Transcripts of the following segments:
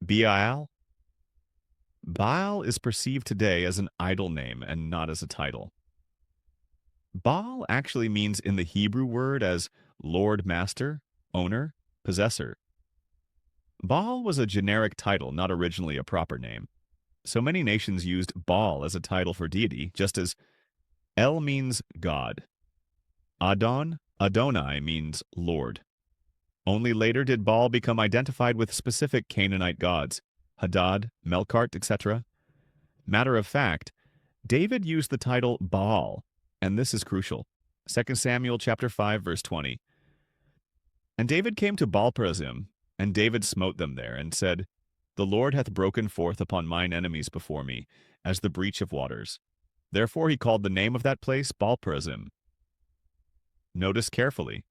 Baal? Baal is perceived today as an idol name and not as a title. Baal actually means in the Hebrew word as Lord, Master, Owner, Possessor. Baal was a generic title, not originally a proper name. So many nations used Baal as a title for deity, just as El means God. Adonai means Lord. Only later did Baal become identified with specific Canaanite gods, Hadad, Melkart, etc. Matter of fact, David used the title Baal, and this is crucial. 2 Samuel chapter 5 verse 20. And David came to Baal-perazim, and David smote them there, and said, The Lord hath broken forth upon mine enemies before me, as the breach of waters. Therefore he called the name of that place Baal-perazim. Notice carefully.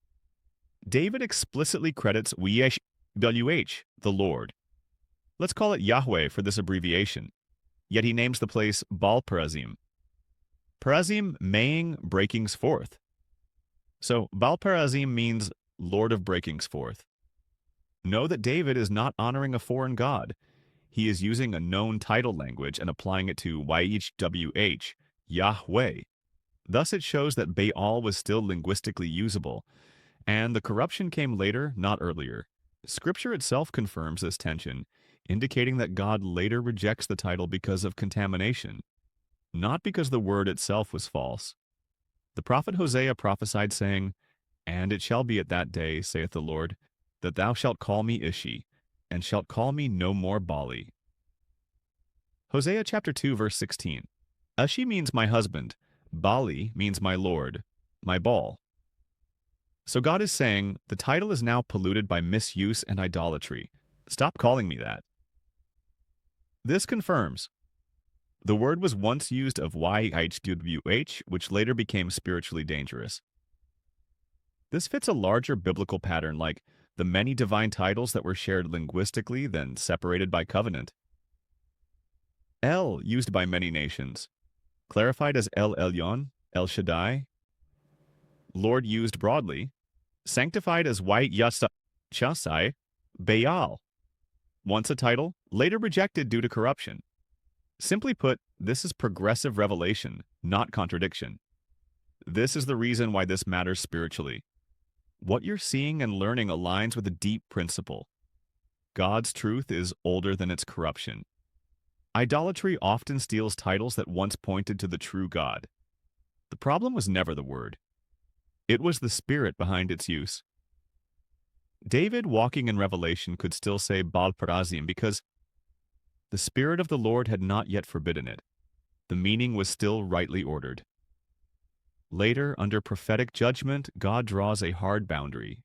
David explicitly credits WH, the Lord. Let's call it Yahweh for this abbreviation. Yet he names the place Baal-perazim. Perazim maying breakings forth. So Baal-perazim means Lord of breakings forth. Know that David is not honoring a foreign god. He is using a known title language and applying it to YHWH, Yahweh. Thus it shows that Baal was still linguistically usable, and the corruption came later, not earlier. Scripture itself confirms this tension, indicating that God later rejects the title because of contamination, not because the word itself was false. The prophet Hosea prophesied, saying, And it shall be at that day, saith the Lord, that thou shalt call me Ishi, and shalt call me no more Baali. Hosea chapter 2, verse 16. Ishi means my husband, Baali means my Lord, my Baal. So God is saying, the title is now polluted by misuse and idolatry. Stop calling me that. This confirms the word was once used of YHWH, which later became spiritually dangerous. This fits a larger biblical pattern like the many divine titles that were shared linguistically then separated by covenant. El, used by many nations, clarified as El Elyon, El Shaddai, Lord used broadly, sanctified as White Chasai, Baal. Once a title, later rejected due to corruption. Simply put, this is progressive revelation, not contradiction. This is the reason why this matters spiritually. What you're seeing and learning aligns with a deep principle. God's truth is older than its corruption. Idolatry often steals titles that once pointed to the true God. The problem was never the word. It was the spirit behind its use. David, walking in Revelation, could still say Baal-perazim because the Spirit of the Lord had not yet forbidden it. The meaning was still rightly ordered. Later, under prophetic judgment, God draws a hard boundary.